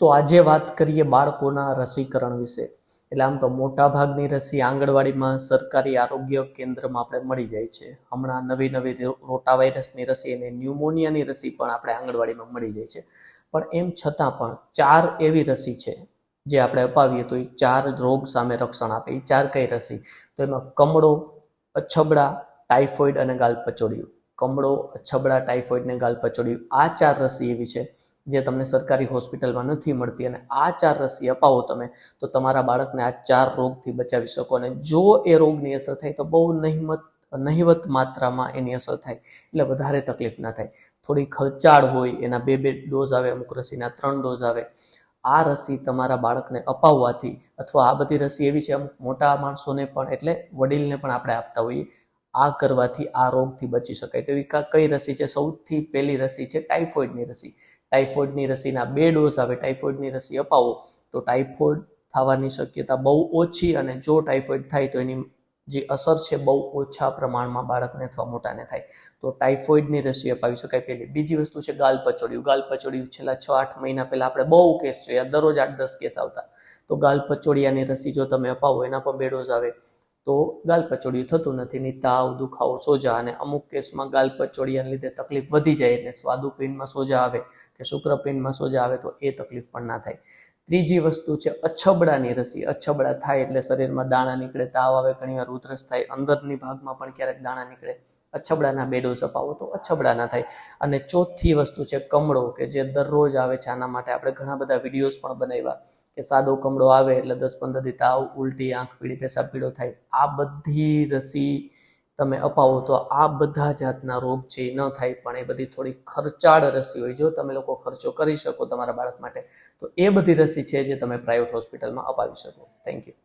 તો આજે વાત કરીએ બાળકોના રસીકરણ વિશે। એટલે આમ તો મોટા ભાગની રસી આંગણવાડીમાં સરકારી આરોગ્ય કેન્દ્રમાં આપણે મળી જાય છે। હમણાં નવી રોટા વાયરસની રસી અને ન્યુમોનિયાની રસી પણ આપણે આંગણવાડીમાં મળી જાય છે। પણ એમ છતાં પણ 4 એવી રસી છે જે આપણે અપાવીએ તો એ 4 રોગ સામે રક્ષણ આપે। એ 4 કઈ રસી? તો એમાં કમળો, અછબડા, ટાઇફોઇડ અને ગાલપચોડિયું। કમળો, અછબડા, ટાઇફોઇડ ને ગાલપચોડિયું, આ 4 રસી એવી છે જે તમને સરકારી હોસ્પિટલમાં નથી મળતી, અને આ 4 રસી અપાવો તમે તો તમારા બાળકને આ 4 રોગથી બચાવી શકો। અને જો એ રોગની અસર થાય તો બહુ નહિવત માત્રામાં એની અસર થાય, એટલે વધારે તકલીફ ના થાય। થોડી ખર્ચાળ હોય, એના 2 ડોઝ આવે, અમુક રસીના 3 ડોઝ આવે। આ રસી તમારા બાળકને અપાવવાથી, અથવા આ બધી રસી એવી છે અમુક મોટા માણસોને પણ, એટલે વડીલને પણ આપણે આપતા હોઈએ, આ કરવાથી આ રોગથી બચી શકાય। તો એવી કઈ રસી છે? સૌથી પહેલી રસી છે ટાઇફોઇડની રસી। ટાઇફોઇડની રસીના 2 ડોઝ આવે। ટાઇફોઇડની રસી અપાવો તો ટાઇફોઇડ થવાની શક્યતા બહુ ઓછી, અને જો ટાઇફોઇડ થાય તો એની જે અસર છે બહુ ઓછા પ્રમાણમાં બાળકને અથવા મોટાને થાય। તો ટાઇફોઇડની રસી અપાવી શકાય પહેલી। બીજી વસ્તુ છે ગાલપચોડિયું। ગાલપચોડિયું છેલ્લા 6-8 મહિના પહેલા આપણે બહુ કેસ જોયા, દરરોજ 8-10 કેસ આવતા। તો ગાલપચોડિયાની રસી જો તમે અપાવો, એના પણ 2 ડોઝ આવે, તો ગાલપચોડિયું થતું નથી, ની તાવ, દુખાવો, સોજા, અને અમુક કેસમાં ગાલપચોડિયાને લીધે તકલીફ વધી જાય, એટલે સ્વાદુપિંડમાં સોજા આવે કે શુક્રપિંડમાં સોજા આવે તો એ તકલીફ પણ ના થાય। ત્રીજી વસ્તુ છે અછબડાની રસી। અછબડા થાય એટલે શરીરમાં દાણા નીકળે, તાવ આવે, ઘણીવાર ઉધરસ થાય, અંદરની ભાગમાં પણ ક્યારેક દાણા નીકળે। અછબડાના 2 ડોઝ અપાવો તો અછબડા ના થાય। અને ચોથી વસ્તુ છે કમળો, કે જે દરરોજ આવે છે। આના માટે આપણે ઘણા બધા વિડીયોઝ પણ બનાવ્યા કે સાદો કમળો આવે એટલે 10-15 દી તાવ, ઉલટી, આંખ પીળી, પેશાબ પીળો થાય। આ બધી રસી તમે અપાવો તો આ બધા જાતના રોગ છે એ ન થાય। પણ એ બધી થોડી ખર્ચાળ રસી હોય, જો તમે લોકો ખર્ચો કરી શકો તમારા બાળક માટે, તો એ બધી રસી છે જે તમે પ્રાઇવેટ હોસ્પિટલમાં અપાવી શકો। Thank you.